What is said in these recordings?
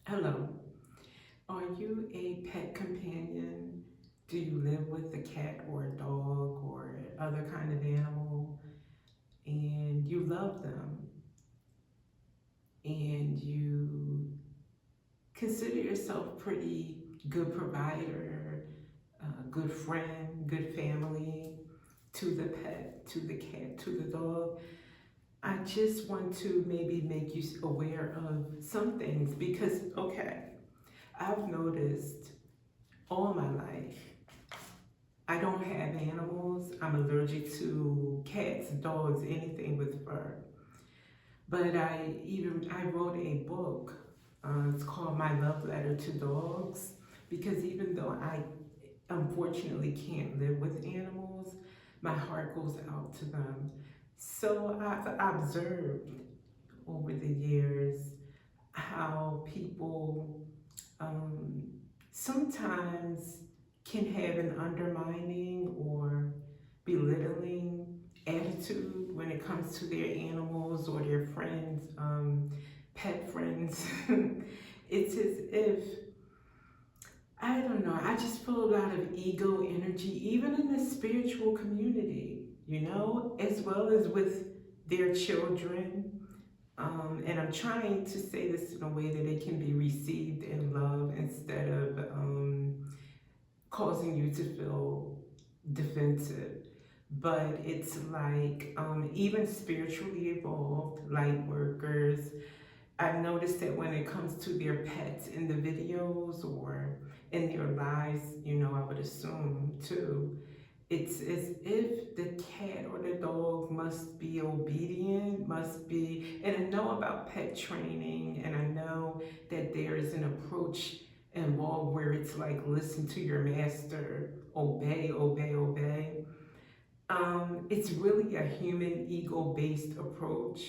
Hello. Are you a pet companion? Do you live with a cat or a dog or other kind of animal and you love them and you consider yourself pretty good provider, good friend, good family to the pet, to the cat, to the dog? I just want to maybe make you aware of some things because, okay, I've noticed all my life I don't have animals. I'm allergic to cats, dogs, anything with fur. But I wrote a book. It's called My Love Letter to Dogs because even though I unfortunately can't live with animals, my heart goes out to them. So I've observed over the years how people um, sometimes can have an undermining or belittling attitude when it comes to their animals or their friends, pet friends. It's as if, I don't know, I just feel a lot of ego energy, even in the spiritual community, as well as with their children. And I'm trying to say this in a way that it can be received in love instead of causing you to feel defensive. But it's like even spiritually evolved light workers, I've noticed that when it comes to their pets in the videos or in their lives, I would assume too, it's as if the cat or the dog must be obedient, must be, and I know about pet training, and I know that there is an approach involved where it's like listen to your master, obey, obey, obey. It's really a human ego-based approach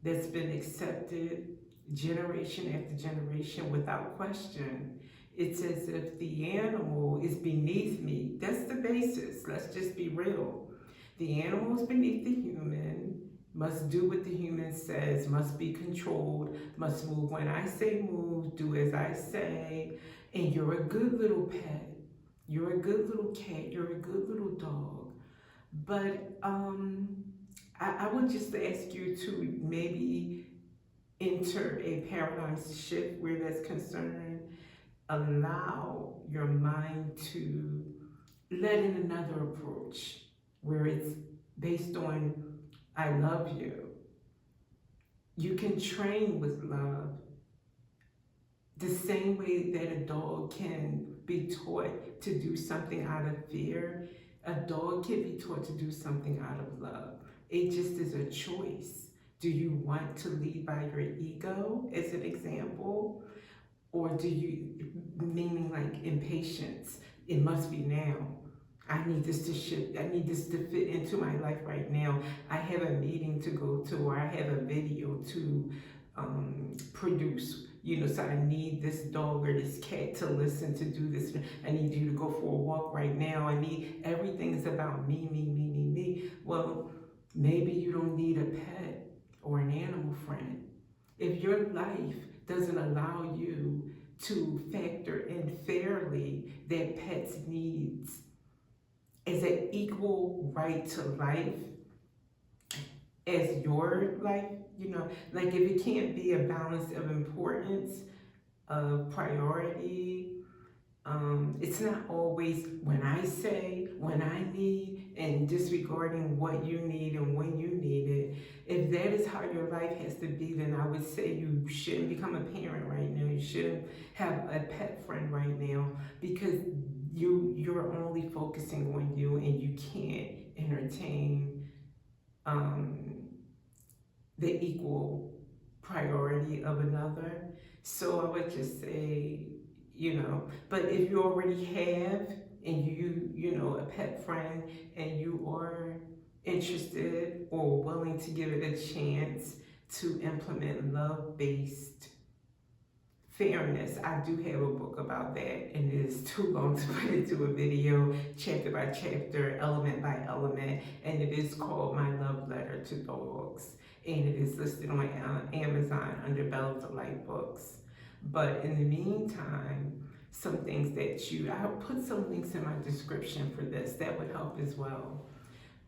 that's been accepted generation after generation without question. It's as if the animal is beneath me. That's the basis. Let's just be real. The animal is beneath the human, must do what the human says, must be controlled, must move when I say move, do as I say, and you're a good little pet. You're a good little cat. You're a good little dog. But I would just ask you to maybe enter a paradigm shift where that's concerned. Allow your mind to let in another approach where it's based on I love you. You can train with love the same way that a dog can be taught to do something out of fear. A dog can be taught to do something out of love. It just is a choice. Do you want to lead by your ego, as an example? Or do you, meaning like impatience? It must be now. I need this to shift. I need this to fit into my life right now. I have a meeting to go to, or I have a video to produce. So I need this dog or this cat to listen to do this. I need you to go for a walk right now. I need everything is about me, me, me, me, me. Well, maybe you don't need a pet or an animal friend. If your life doesn't allow you to factor in fairly that pet's needs as an equal right to life as your life, like if it can't be a balance of importance, of priority, it's not always when I say, when I need, and disregarding what you need and when you need it. If that is how your life has to be, then I would say you shouldn't become a parent right now. You shouldn't have a pet friend right now because you're only focusing on you and you can't entertain the equal priority of another. So I would just say, but if you already have and a pet friend and you are interested or willing to give it a chance to implement love-based fairness, I do have a book about that, and it is too long to put into a video, chapter by chapter, element by element, and it is called My Love Letter to Dogs, and it is listed on Amazon under BelleOfTheLight books. But in the meantime, some things that I'll put some links in my description for this that would help as well.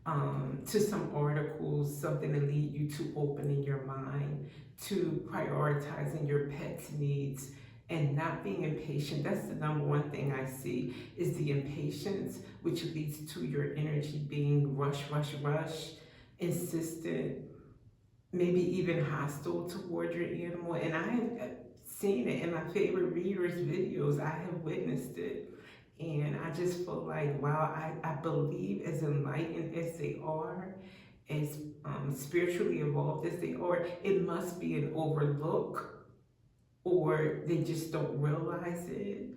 To some articles, something to lead you to opening your mind, to prioritizing your pet's needs, and not being impatient. That's the number one thing I see is the impatience, which leads to your energy being rush, rush, rush, insistent, maybe even hostile toward your animal. And I have seen it in my favorite readers' videos. I have witnessed it. And I just feel like, wow, I believe as enlightened as they are, as spiritually evolved as they are, it must be an overlook, or they just don't realize it.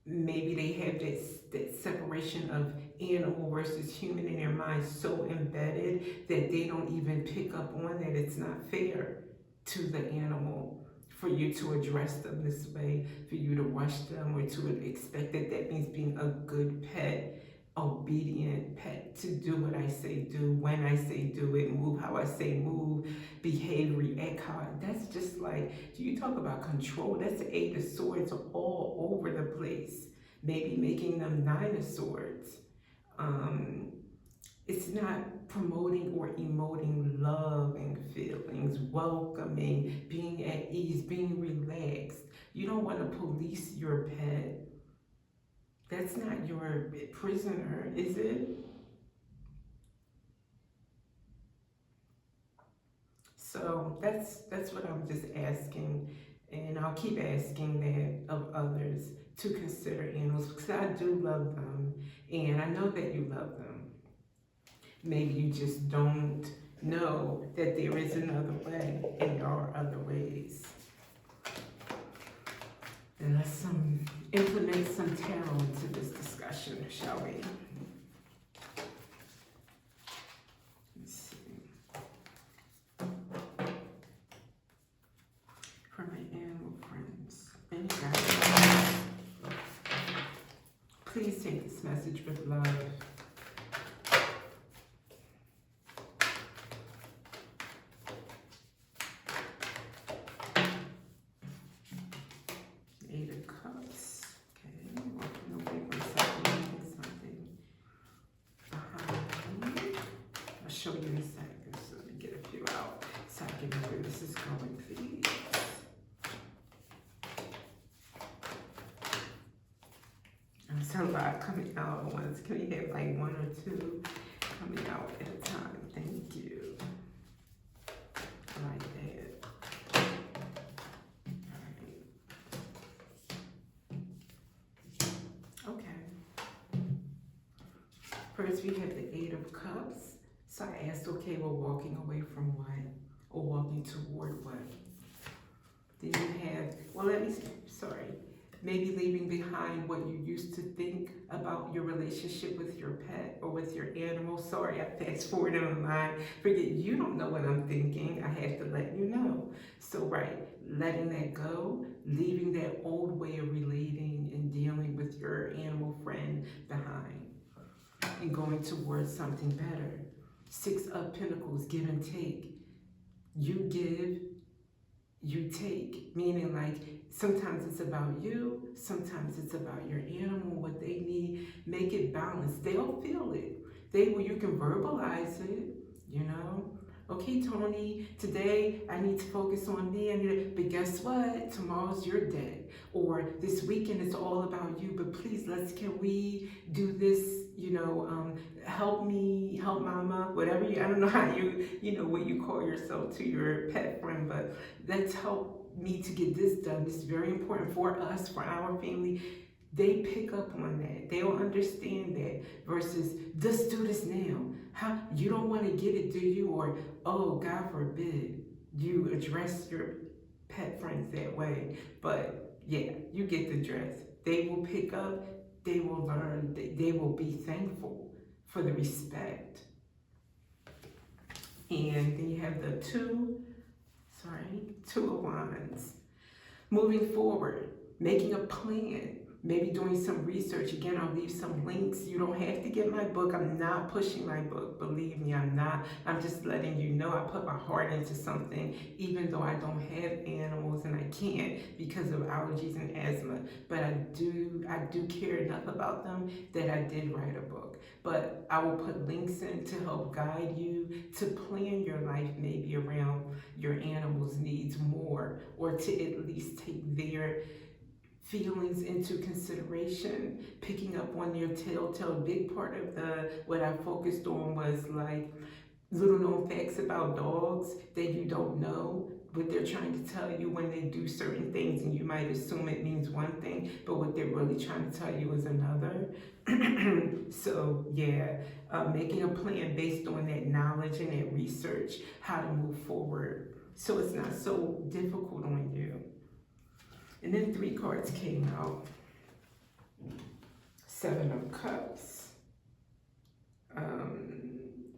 Maybe they have that separation of animal versus human in their mind so embedded that they don't even pick up on that it's not fair to the animal for you to address them this way, for you to rush them, or to expect that that means being a good pet, obedient pet, to do what I say do, when I say do it, move how I say move, behave, react how that's just like, do you talk about control? That's the Eight of Swords all over the place. Maybe making them Nine of Swords. It's not promoting or emoting loving feelings, welcoming, being at ease, being relaxed. You don't want to police your pet. That's not your prisoner, is it? So that's what I'm just asking, and I'll keep asking that of others to consider animals, because I do love them, and I know that you love them. Maybe you just don't know that there is another way, and there are other ways. And let's implement some tarot into this discussion, shall we? Let's see. For my animal friends and guys, please take this message with love. Eight of Cups. Okay, walking away from something, something behind. I'll show you in a second. So let me get a few out so I can know where this is going, please. There's a lot coming out at once. Can you have like one or two coming out at a time? Thank you. I like that. First, we have the Eight of Cups. So I asked, okay, we're walking away from what? Or walking toward what? Then you have, well, let me see, sorry. Maybe leaving behind what you used to think about your relationship with your pet or with your animal. Sorry, I fast forwarded on mine. Forget, you don't know what I'm thinking. I have to let you know. So, right, letting that go, leaving that old way of relating and dealing with your animal friend behind, and going towards something better. Six of Pentacles, give and take. You give, you take, meaning like sometimes it's about you, sometimes it's about your animal, what they need. Make it balanced. They'll feel it. You can verbalize it, you know. Okay, Tony, today I need to focus on me, but guess what? Tomorrow's your day. Or this weekend it's all about you, but please, can we do this, help me, help mama, whatever I don't know how what you call yourself to your pet friend, but let's help me to get this done. This is very important for us, for our family. They pick up on that. They'll understand that versus, let's do this now. How you don't want to get it, do you? Or, oh, God forbid, you address your pet friends that way. But yeah, you get the dress. They will pick up, they will learn, they will be thankful for the respect. And then you have the Two of Wands. Moving forward, making a plan, maybe doing some research. Again, I'll leave some links. You don't have to get my book. I'm not pushing my book. Believe me, I'm not. I'm just letting you know I put my heart into something, even though I don't have animals and I can't because of allergies and asthma. But I do care enough about them that I did write a book. But I will put links in to help guide you to plan your life maybe around your animals' needs more, or to at least take their feelings into consideration, picking up on your telltale. Big part of the what I focused on was like little known facts about dogs that you don't know, what they're trying to tell you when they do certain things, and you might assume it means one thing, but what they're really trying to tell you is another. So yeah, making a plan based on that knowledge and that research, how to move forward, so it's not so difficult on you. And then 3 cards came out. 7 of Cups,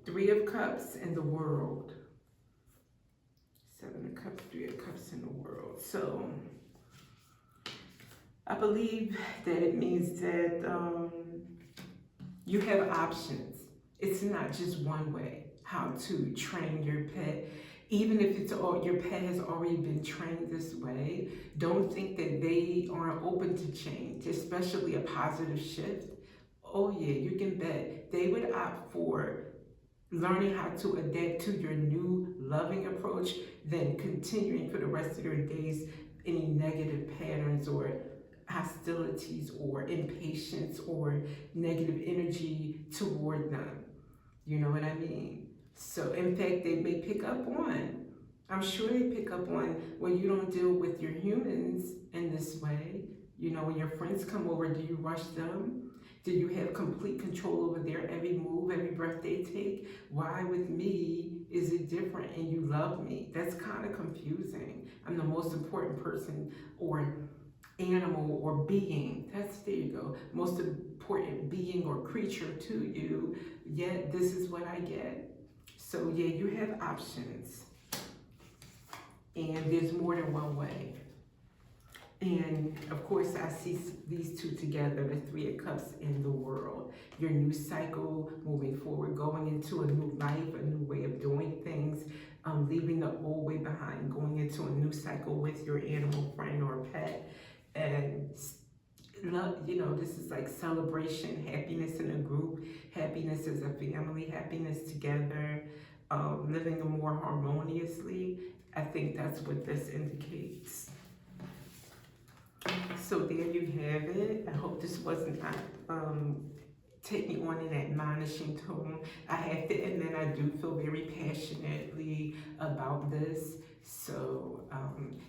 3 of Cups, and the World. 7 of Cups, 3 of Cups, and the World. So I believe that it means that you have options. It's not just one way how to train your pet. Even if your pet has already been trained this way, don't think that they aren't open to change, especially a positive shift. Oh yeah, you can bet they would opt for learning how to adapt to your new loving approach than continuing for the rest of their days any negative patterns or hostilities or impatience or negative energy toward them. You know what I mean? So in fact, they may pick up on, I'm sure they pick up on when you don't deal with your humans in this way. You know, when your friends come over, do you rush them? Do you have complete control over their every move, every breath they take? Why with me is it different and you love me? That's kind of confusing. I'm the most important person or animal or being. There you go. Most important being or creature to you, yet this is what I get. So yeah, you have options. And there's more than one way. And of course, I see these 2 together, the 3 of Cups and the World. Your new cycle, moving forward, going into a new life, a new way of doing things, leaving the old way behind, going into a new cycle with your animal friend or pet. And love, you know, this is like celebration, happiness in a group, happiness as a family, happiness together, living more harmoniously. I think that's what this indicates. So there you have it. I hope this wasn't taking on an admonishing tone. I have to admit I do feel very passionately about this. So,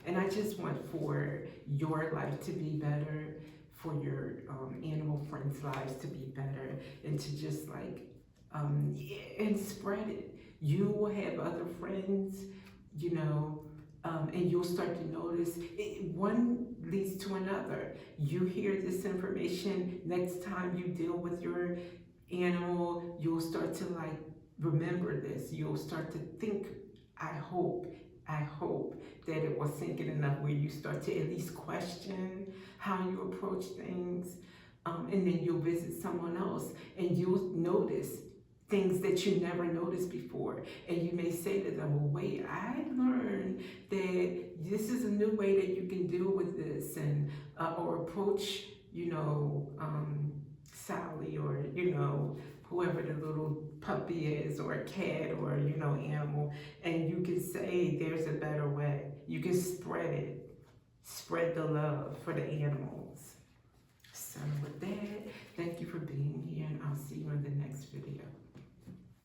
and I just want for your life to be better, for your animal friends' lives to be better, and to just like, and spread it. You will have other friends, you know, and you'll start to notice one leads to another. You hear this information, next time you deal with your animal, you'll start to like remember this. You'll start to think, I hope that it was sinking enough where you start to at least question how you approach things. And then you'll visit someone else and you'll notice things that you never noticed before. And you may say to them, well, wait, I learned that this is a new way that you can deal with this, and or approach, you know, Sally, or, you know, whoever the little puppy is, or a cat, or, you know, animal, and you can say there's a better way. You can spread it, spread the love for the animals. So with that,